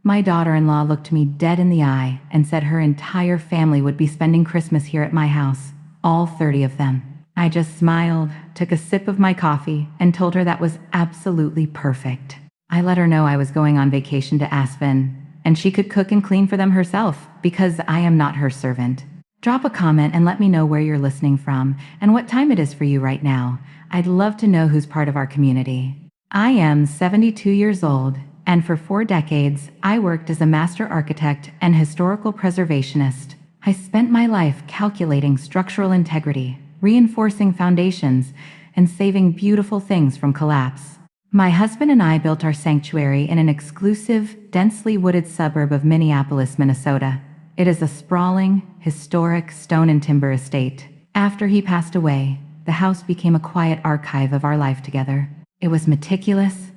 My daughter-in-law looked me dead in the eye and said her entire family would be spending Christmas here at my house, all 30 of them. I just smiled, took a sip of my coffee, and told her that was absolutely perfect. I let her know I was going on vacation to Aspen, and she could cook and clean for them herself because I am not her servant. Drop a comment and let me know where you're listening from and what time it is for you right now. I'd love to know who's part of our community. I am 72 years old, and for 4 decades, I worked as a master architect and historical preservationist. I spent my life calculating structural integrity, reinforcing foundations, and saving beautiful things from collapse. My husband and I built our sanctuary in an exclusive, densely wooded suburb of Minneapolis, Minnesota. It is a sprawling, historic stone and timber estate. After he passed away, the house became a quiet archive of our life together. It was meticulous,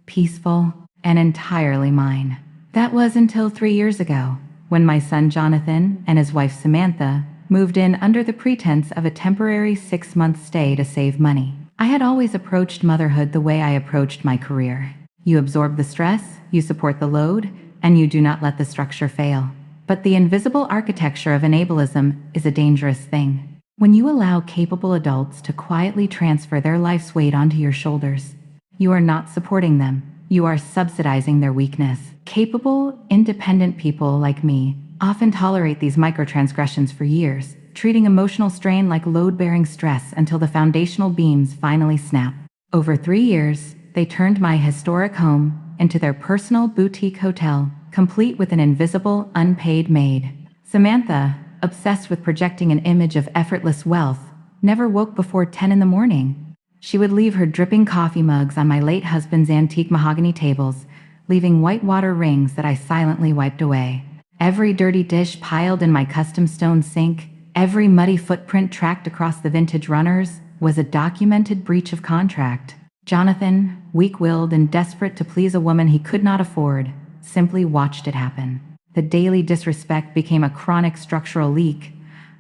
peaceful, and entirely mine. That was until 3 years ago, when my son Jonathan and his wife Samantha moved in under the pretense of a temporary 6-month stay to save money. I had always approached motherhood the way I approached my career. You absorb the stress, you support the load, and you do not let the structure fail. But the invisible architecture of enablism is a dangerous thing. When you allow capable adults to quietly transfer their life's weight onto your shoulders, you are not supporting them. You are subsidizing their weakness. Capable, independent people like me often tolerate these microtransgressions for years, treating emotional strain like load-bearing stress until the foundational beams finally snap. Over 3 years, they turned my historic home into their personal boutique hotel, complete with an invisible, unpaid maid. Samantha, obsessed with projecting an image of effortless wealth, never woke before 10 in the morning. She would leave her dripping coffee mugs on my late husband's antique mahogany tables, leaving whitewater rings that I silently wiped away. Every dirty dish piled in my custom stone sink, every muddy footprint tracked across the vintage runners, was a documented breach of contract. Jonathan, weak-willed and desperate to please a woman he could not afford, simply watched it happen. The daily disrespect became a chronic structural leak.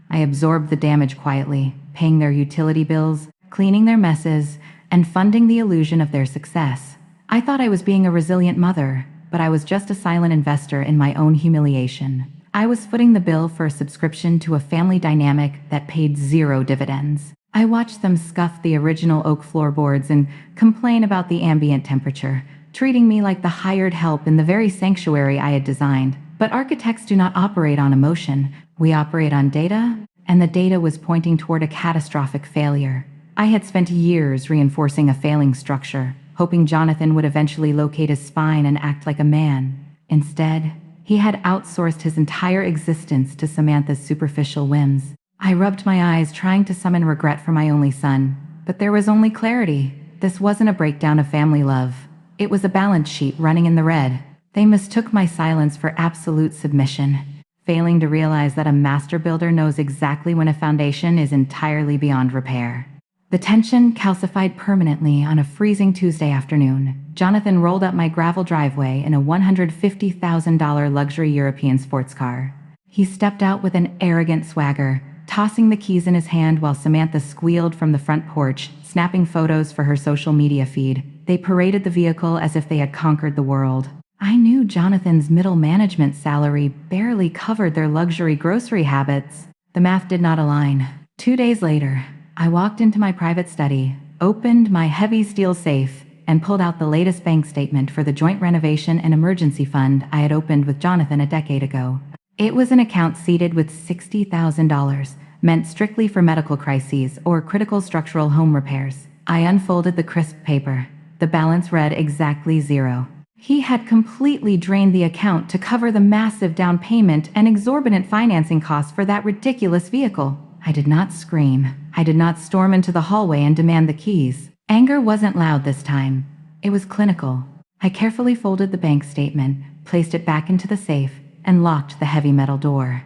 I absorbed the damage quietly, paying their utility bills, cleaning their messes, and funding the illusion of their success. I thought I was being a resilient mother, but I was just a silent investor in my own humiliation. I was footing the bill for a subscription to a family dynamic that paid 0 dividends. I watched them scuff the original oak floorboards and complain about the ambient temperature, treating me like the hired help in the very sanctuary I had designed. But architects do not operate on emotion. We operate on data, and the data was pointing toward a catastrophic failure. I had spent years reinforcing a failing structure, hoping Jonathan would eventually locate his spine and act like a man. Instead, he had outsourced his entire existence to Samantha's superficial whims. I rubbed my eyes, trying to summon regret for my only son, but there was only clarity. This wasn't a breakdown of family love. It was a balance sheet running in the red. They mistook my silence for absolute submission, failing to realize that a master builder knows exactly when a foundation is entirely beyond repair. The tension calcified permanently on a freezing Tuesday afternoon. Jonathan rolled up my gravel driveway in a $150,000 luxury European sports car. He stepped out with an arrogant swagger, tossing the keys in his hand while Samantha squealed from the front porch, snapping photos for her social media feed. They paraded the vehicle as if they had conquered the world. I knew Jonathan's middle management salary barely covered their luxury grocery habits. The math did not align. 2 days later, I walked into my private study, opened my heavy steel safe, and pulled out the latest bank statement for the joint renovation and emergency fund I had opened with Jonathan a decade ago. It was an account seeded with $60,000, meant strictly for medical crises or critical structural home repairs. I unfolded the crisp paper. The balance read exactly 0. He had completely drained the account to cover the massive down payment and exorbitant financing costs for that ridiculous vehicle. I did not scream. I did not storm into the hallway and demand the keys. Anger wasn't loud this time. It was clinical. I carefully folded the bank statement, placed it back into the safe, and locked the heavy metal door.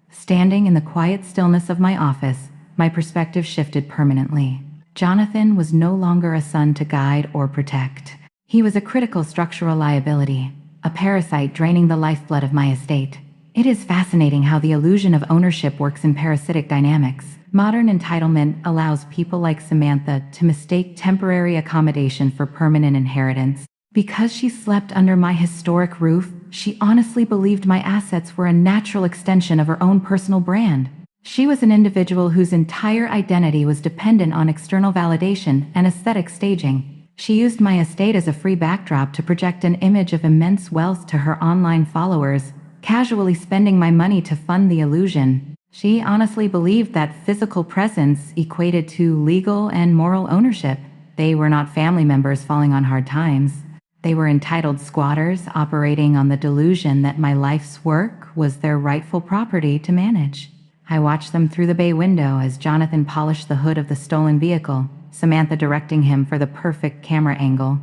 Standing in the quiet stillness of my office, my perspective shifted permanently. Jonathan was no longer a son to guide or protect. He was a critical structural liability, a parasite draining the lifeblood of my estate. It is fascinating how the illusion of ownership works in parasitic dynamics. Modern entitlement allows people like Samantha to mistake temporary accommodation for permanent inheritance. Because she slept under my historic roof, she honestly believed my assets were a natural extension of her own personal brand. She was an individual whose entire identity was dependent on external validation and aesthetic staging. She used my estate as a free backdrop to project an image of immense wealth to her online followers, casually spending my money to fund the illusion. She honestly believed that physical presence equated to legal and moral ownership. They were not family members falling on hard times. They were entitled squatters operating on the delusion that my life's work was their rightful property to manage. I watched them through the bay window as Jonathan polished the hood of the stolen vehicle, Samantha directing him for the perfect camera angle.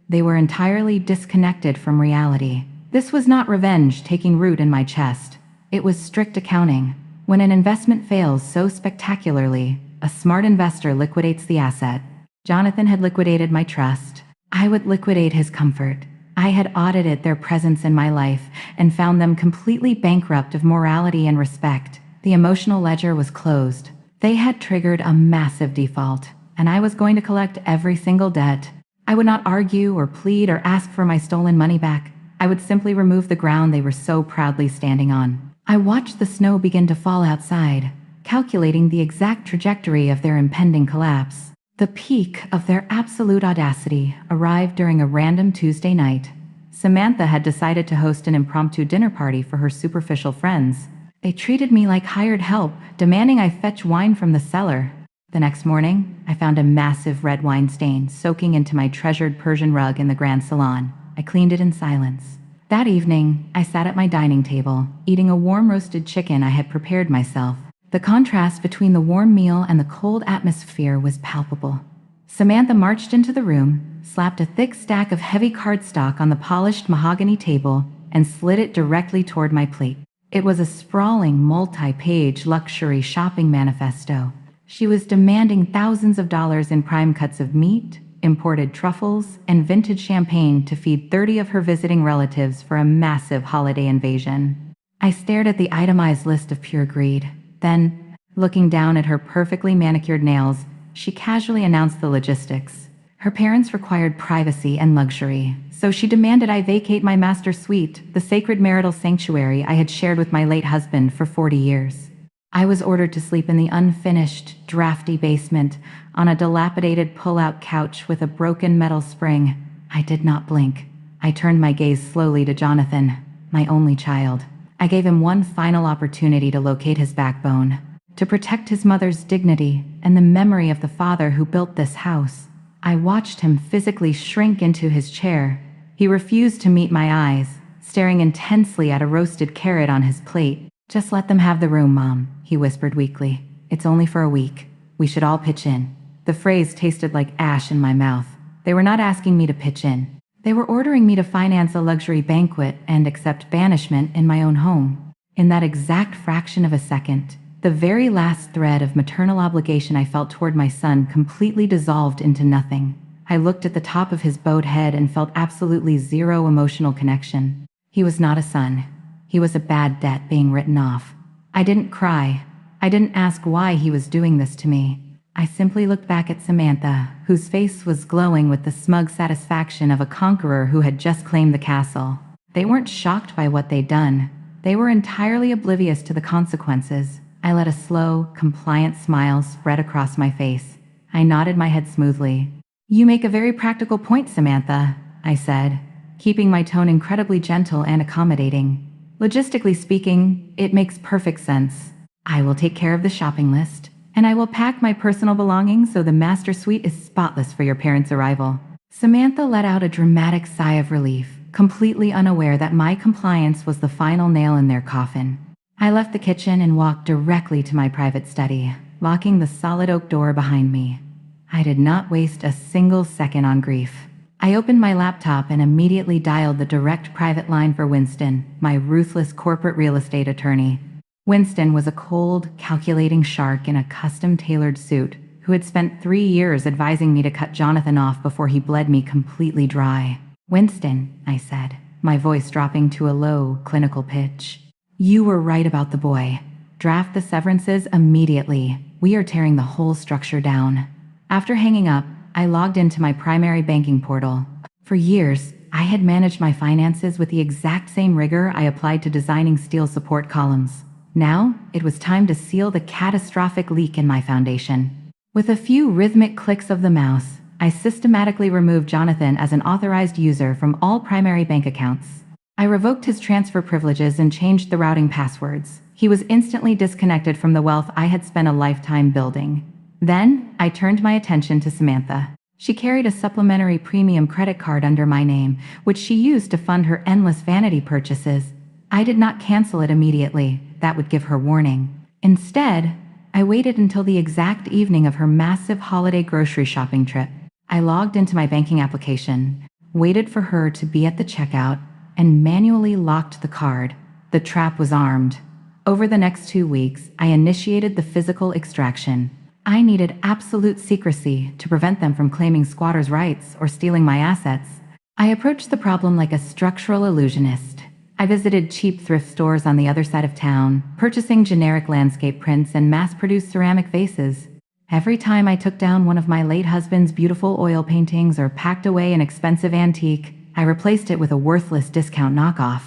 They were entirely disconnected from reality. This was not revenge taking root in my chest. It was strict accounting. When an investment fails so spectacularly, a smart investor liquidates the asset. Jonathan had liquidated my trust. I would liquidate his comfort. I had audited their presence in my life and found them completely bankrupt of morality and respect. The emotional ledger was closed. They had triggered a massive default, and I was going to collect every single debt. I would not argue or plead or ask for my stolen money back. I would simply remove the ground they were so proudly standing on. I watched the snow begin to fall outside, calculating the exact trajectory of their impending collapse. The peak of their absolute audacity arrived during a random Tuesday night. Samantha had decided to host an impromptu dinner party for her superficial friends. They treated me like hired help, demanding I fetch wine from the cellar. The next morning, I found a massive red wine stain soaking into my treasured Persian rug in the grand salon. I cleaned it in silence. That evening, I sat at my dining table, eating a warm roasted chicken I had prepared myself. The contrast between the warm meal and the cold atmosphere was palpable. Samantha marched into the room, slapped a thick stack of heavy cardstock on the polished mahogany table, and slid it directly toward my plate. It was a sprawling, multi-page luxury shopping manifesto. She was demanding thousands of dollars in prime cuts of meat, imported truffles, and vintage champagne to feed 30 of her visiting relatives for a massive holiday invasion. I stared at the itemized list of pure greed. Then, looking down at her perfectly manicured nails, she casually announced the logistics. Her parents required privacy and luxury, so she demanded I vacate my master suite, the sacred marital sanctuary I had shared with my late husband for 40 years. I was ordered to sleep in the unfinished, drafty basement, on a dilapidated pull-out couch with a broken metal spring. I did not blink. I turned my gaze slowly to Jonathan, my only child. I gave him one final opportunity to locate his backbone, to protect his mother's dignity and the memory of the father who built this house. I watched him physically shrink into his chair. He refused to meet my eyes, staring intensely at a roasted carrot on his plate. "Just let them have the room, Mom," he whispered weakly. "It's only for a week. We should all pitch in." The phrase tasted like ash in my mouth. They were not asking me to pitch in. They were ordering me to finance a luxury banquet and accept banishment in my own home. In that exact fraction of a second, the very last thread of maternal obligation I felt toward my son completely dissolved into nothing. I looked at the top of his bowed head and felt absolutely zero emotional connection. He was not a son. He was a bad debt being written off. I didn't cry. I didn't ask why he was doing this to me. I simply looked back at Samantha, whose face was glowing with the smug satisfaction of a conqueror who had just claimed the castle. They weren't shocked by what they'd done. They were entirely oblivious to the consequences. I let a slow, compliant smile spread across my face. I nodded my head smoothly. "You make a very practical point, Samantha," I said, keeping my tone incredibly gentle and accommodating. "Logistically speaking, it makes perfect sense. I will take care of the shopping list, and I will pack my personal belongings so the master suite is spotless for your parents' arrival." Samantha let out a dramatic sigh of relief, completely unaware that my compliance was the final nail in their coffin. I left the kitchen and walked directly to my private study, locking the solid oak door behind me. I did not waste a single second on grief. I opened my laptop and immediately dialed the direct private line for Winston, my ruthless corporate real estate attorney. Winston was a cold, calculating shark in a custom-tailored suit who had spent 3 years advising me to cut Jonathan off before he bled me completely dry. "Winston," I said, my voice dropping to a low, clinical pitch. "You were right about the boy. Draft the severances immediately. We are tearing the whole structure down." After hanging up, I logged into my primary banking portal. For years, I had managed my finances with the exact same rigor I applied to designing steel support columns. Now, it was time to seal the catastrophic leak in my foundation. With a few rhythmic clicks of the mouse, I systematically removed Jonathan as an authorized user from all primary bank accounts. I revoked his transfer privileges and changed the routing passwords. He was instantly disconnected from the wealth I had spent a lifetime building. Then, I turned my attention to Samantha. She carried a supplementary premium credit card under my name, which she used to fund her endless vanity purchases. I did not cancel it immediately. That would give her warning. Instead, I waited until the exact evening of her massive holiday grocery shopping trip. I logged into my banking application, waited for her to be at the checkout, and manually locked the card. The trap was armed. Over the next 2 weeks, I initiated the physical extraction. I needed absolute secrecy to prevent them from claiming squatters' rights or stealing my assets. I approached the problem like a structural illusionist. I visited cheap thrift stores on the other side of town, purchasing generic landscape prints and mass-produced ceramic vases. Every time I took down one of my late husband's beautiful oil paintings or packed away an expensive antique, I replaced it with a worthless discount knockoff.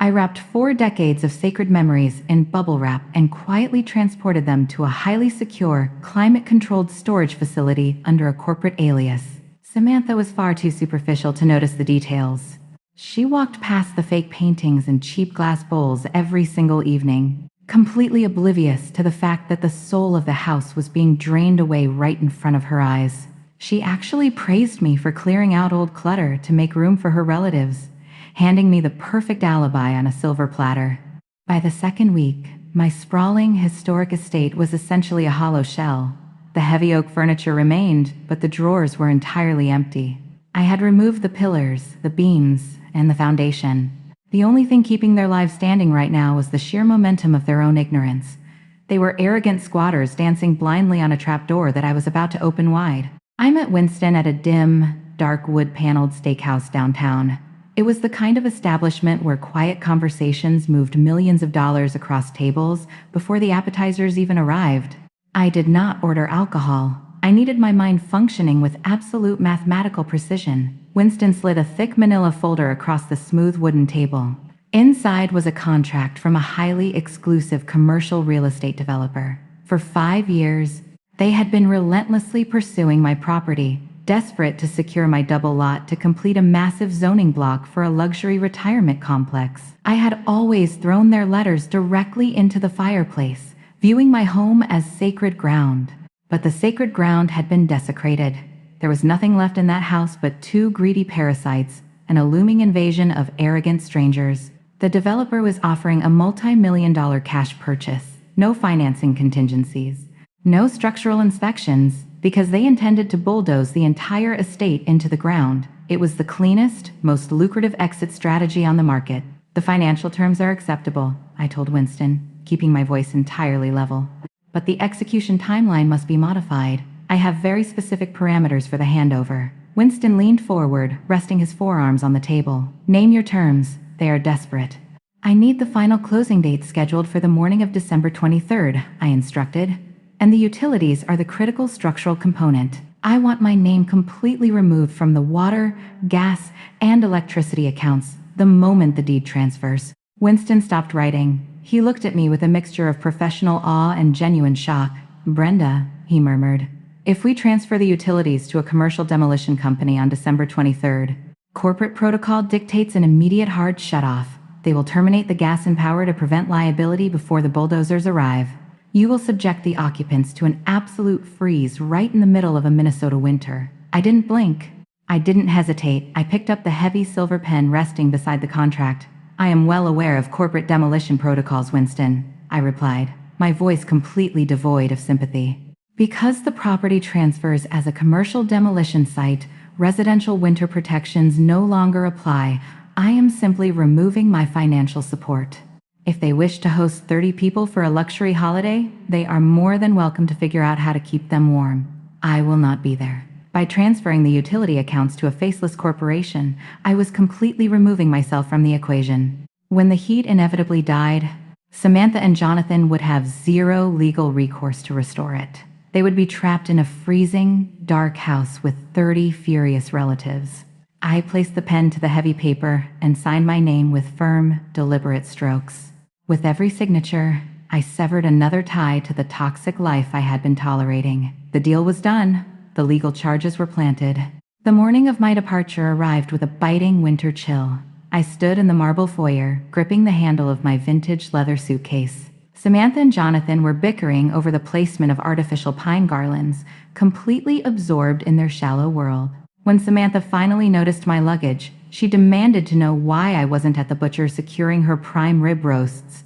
I wrapped 4 decades of sacred memories in bubble wrap and quietly transported them to a highly secure, climate-controlled storage facility under a corporate alias. Samantha was far too superficial to notice the details. She walked past the fake paintings and cheap glass bowls every single evening, completely oblivious to the fact that the soul of the house was being drained away right in front of her eyes. She actually praised me for clearing out old clutter to make room for her relatives, handing me the perfect alibi on a silver platter. By the second week, my sprawling, historic estate was essentially a hollow shell. The heavy oak furniture remained, but the drawers were entirely empty. I had removed the pillars, the beams, and the foundation. The only thing keeping their lives standing right now was the sheer momentum of their own ignorance. They were arrogant squatters dancing blindly on a trapdoor that I was about to open wide. I met Winston at a dim, dark wood-paneled steakhouse downtown. It was the kind of establishment where quiet conversations moved millions of dollars across tables before the appetizers even arrived. I did not order alcohol. I needed my mind functioning with absolute mathematical precision. Winston slid a thick manila folder across the smooth wooden table. Inside was a contract from a highly exclusive commercial real estate developer. For 5 years, they had been relentlessly pursuing my property, desperate to secure my double lot to complete a massive zoning block for a luxury retirement complex. I had always thrown their letters directly into the fireplace, viewing my home as sacred ground. But the sacred ground had been desecrated. There was nothing left in that house but 2 greedy parasites and a looming invasion of arrogant strangers. The developer was offering a multi-million-dollar cash purchase, no financing contingencies, no structural inspections, because they intended to bulldoze the entire estate into the ground. It was the cleanest, most lucrative exit strategy on the market. The financial terms are acceptable, I told Winston, keeping my voice entirely level. But the execution timeline must be modified. I have very specific parameters for the handover. Winston leaned forward, resting his forearms on the table. Name your terms. They are desperate. I need the final closing date scheduled for the morning of December 23rd, I instructed. And the utilities are the critical structural component. I want my name completely removed from the water, gas, and electricity accounts the moment the deed transfers. Winston stopped writing. He looked at me with a mixture of professional awe and genuine shock. Brenda, he murmured, if we transfer the utilities to a commercial demolition company on December 23rd, corporate protocol dictates an immediate hard shutoff. They will terminate the gas and power to prevent liability before the bulldozers arrive. You will subject the occupants to an absolute freeze right in the middle of a Minnesota winter. I didn't blink. I didn't hesitate. I picked up the heavy silver pen resting beside the contract. I am well aware of corporate demolition protocols, Winston, I replied, my voice completely devoid of sympathy. Because the property transfers as a commercial demolition site, residential winter protections no longer apply. I am simply removing my financial support. If they wish to host 30 people for a luxury holiday, they are more than welcome to figure out how to keep them warm. I will not be there. By transferring the utility accounts to a faceless corporation, I was completely removing myself from the equation. When the heat inevitably died, Samantha and Jonathan would have zero legal recourse to restore it. They would be trapped in a freezing, dark house with 30 furious relatives. I placed the pen to the heavy paper and signed my name with firm, deliberate strokes. With every signature, I severed another tie to the toxic life I had been tolerating. The deal was done. The legal charges were planted. The morning of my departure arrived with a biting winter chill. I stood in the marble foyer, gripping the handle of my vintage leather suitcase. Samantha and Jonathan were bickering over the placement of artificial pine garlands, completely absorbed in their shallow world. When Samantha finally noticed my luggage, she demanded to know why I wasn't at the butcher securing her prime rib roasts.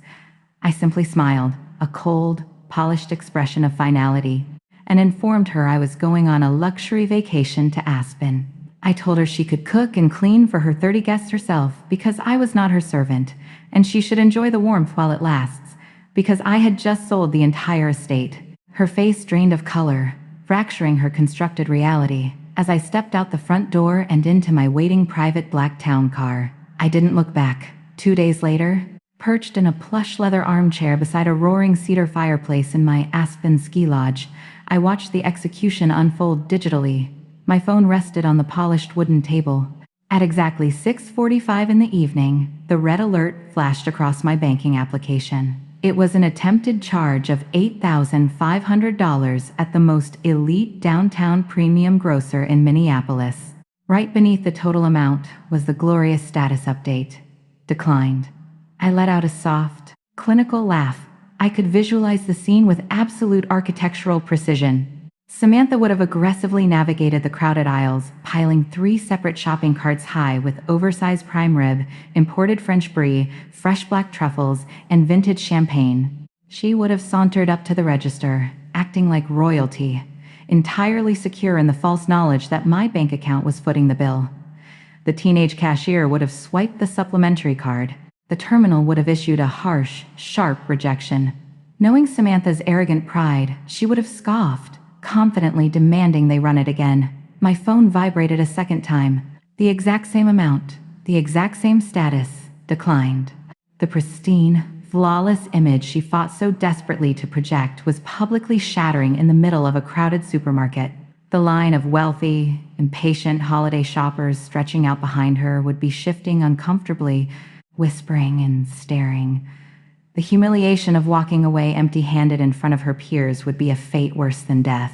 I simply smiled, a cold, polished expression of finality, and informed her I was going on a luxury vacation to Aspen. I told her she could cook and clean for her 30 guests herself because I was not her servant, and she should enjoy the warmth while it lasts, because I had just sold the entire estate. Her face drained of color, fracturing her constructed reality, as I stepped out the front door and into my waiting private black town car. I didn't look back. 2 days later, perched in a plush leather armchair beside a roaring cedar fireplace in my Aspen ski lodge, I watched the execution unfold digitally. My phone rested on the polished wooden table. At exactly 6:45 in the evening, the red alert flashed across my banking application. It was an attempted charge of $8,500 at the most elite downtown premium grocer in Minneapolis. Right beneath the total amount was the glorious status update. Declined. I let out a soft, clinical laugh. I could visualize the scene with absolute architectural precision. Samantha would have aggressively navigated the crowded aisles, piling 3 separate shopping carts high with oversized prime rib, imported French brie, fresh black truffles, and vintage champagne. She would have sauntered up to the register, acting like royalty, entirely secure in the false knowledge that my bank account was footing the bill. The teenage cashier would have swiped the supplementary card. The terminal would have issued a harsh, sharp rejection. Knowing Samantha's arrogant pride, she would have scoffed, confidently demanding they run it again. My phone vibrated a second time. The exact same amount, the exact same status, declined. The pristine, flawless image she fought so desperately to project was publicly shattering in the middle of a crowded supermarket. The line of wealthy, impatient holiday shoppers stretching out behind her would be shifting uncomfortably, whispering and staring. The humiliation of walking away empty-handed in front of her peers would be a fate worse than death.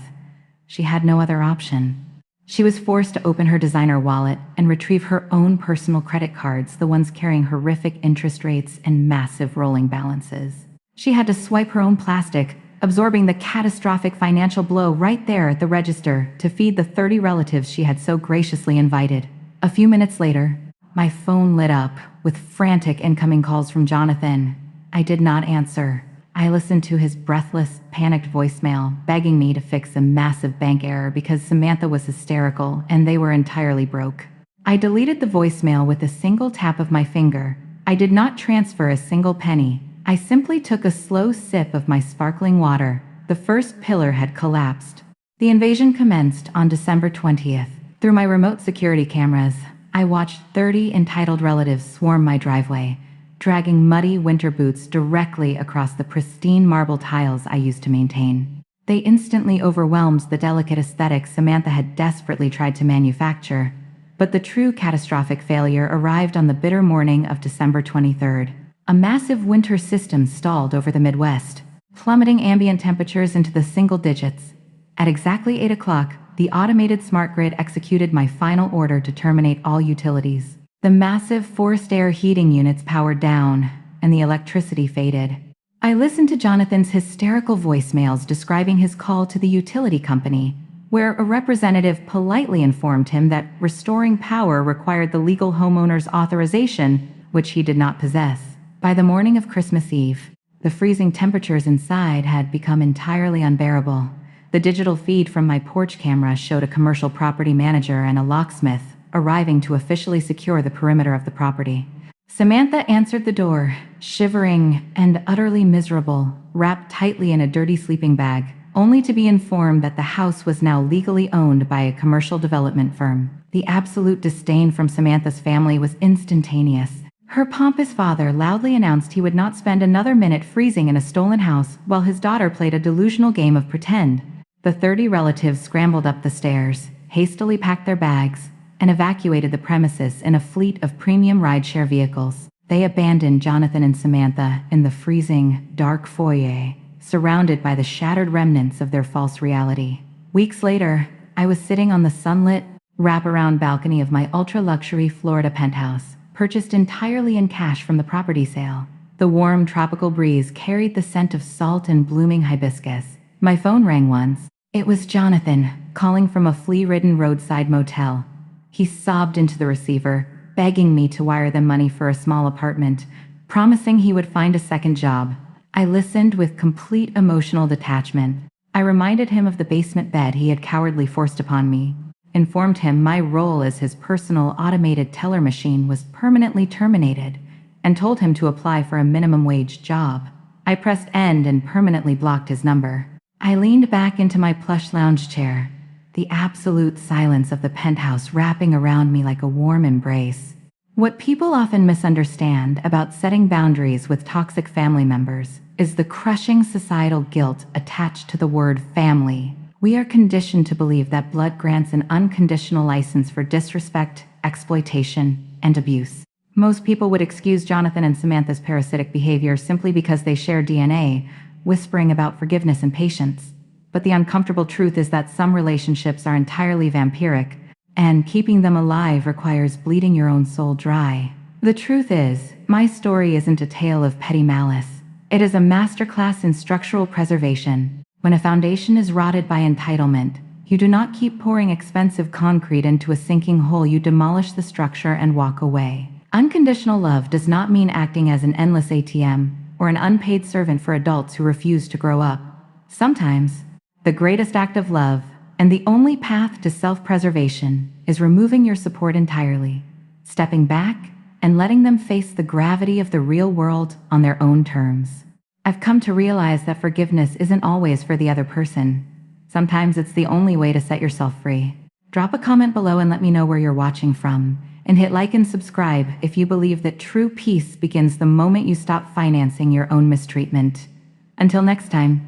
She had no other option. She was forced to open her designer wallet and retrieve her own personal credit cards, the ones carrying horrific interest rates and massive rolling balances. She had to swipe her own plastic, absorbing the catastrophic financial blow right there at the register to feed the 30 relatives she had so graciously invited. A few minutes later, my phone lit up with frantic incoming calls from Jonathan. I did not answer. I listened to his breathless, panicked voicemail, begging me to fix a massive bank error because Samantha was hysterical and they were entirely broke. I deleted the voicemail with a single tap of my finger. I did not transfer a single penny. I simply took a slow sip of my sparkling water. The first pillar had collapsed. The invasion commenced on December 20th. Through my remote security cameras, I watched 30 entitled relatives swarm my driveway, dragging muddy winter boots directly across the pristine marble tiles I used to maintain. They instantly overwhelmed the delicate aesthetic Samantha had desperately tried to manufacture. But the true catastrophic failure arrived on the bitter morning of December 23rd. A massive winter system stalled over the Midwest, plummeting ambient temperatures into the single digits. At exactly 8 o'clock, the automated smart grid executed my final order to terminate all utilities. The massive forced air heating units powered down, and the electricity faded. I listened to Jonathan's hysterical voicemails describing his call to the utility company, where a representative politely informed him that restoring power required the legal homeowner's authorization, which he did not possess. By the morning of Christmas Eve, the freezing temperatures inside had become entirely unbearable. The digital feed from my porch camera showed a commercial property manager and a locksmith arriving to officially secure the perimeter of the property. Samantha answered the door, shivering and utterly miserable, wrapped tightly in a dirty sleeping bag, only to be informed that the house was now legally owned by a commercial development firm. The absolute disdain from Samantha's family was instantaneous. Her pompous father loudly announced he would not spend another minute freezing in a stolen house while his daughter played a delusional game of pretend. The 30 relatives scrambled up the stairs, hastily packed their bags, and evacuated the premises in a fleet of premium rideshare vehicles. They abandoned Jonathan and Samantha in the freezing, dark foyer, surrounded by the shattered remnants of their false reality. Weeks later, I was sitting on the sunlit, wraparound balcony of my ultra-luxury Florida penthouse, purchased entirely in cash from the property sale. The warm tropical breeze carried the scent of salt and blooming hibiscus. My phone rang once. It was Jonathan, calling from a flea-ridden roadside motel. He sobbed into the receiver, begging me to wire them money for a small apartment, promising he would find a second job. I listened with complete emotional detachment. I reminded him of the basement bed he had cowardly forced upon me, informed him my role as his personal automated teller machine was permanently terminated, and told him to apply for a minimum wage job. I pressed end and permanently blocked his number. I leaned back into my plush lounge chair, the absolute silence of the penthouse wrapping around me like a warm embrace. What people often misunderstand about setting boundaries with toxic family members is the crushing societal guilt attached to the word family. We are conditioned to believe that blood grants an unconditional license for disrespect, exploitation, and abuse. Most people would excuse Jonathan and Samantha's parasitic behavior simply because they share DNA, whispering about forgiveness and patience. But the uncomfortable truth is that some relationships are entirely vampiric, and keeping them alive requires bleeding your own soul dry. The truth is, my story isn't a tale of petty malice. It is a masterclass in structural preservation. When a foundation is rotted by entitlement, you do not keep pouring expensive concrete into a sinking hole. You demolish the structure and walk away. Unconditional love does not mean acting as an endless ATM or an unpaid servant for adults who refuse to grow up. Sometimes, the greatest act of love, and the only path to self-preservation, is removing your support entirely, stepping back, and letting them face the gravity of the real world on their own terms. I've come to realize that forgiveness isn't always for the other person. Sometimes it's the only way to set yourself free. Drop a comment below and let me know where you're watching from, and hit like and subscribe if you believe that true peace begins the moment you stop financing your own mistreatment. Until next time.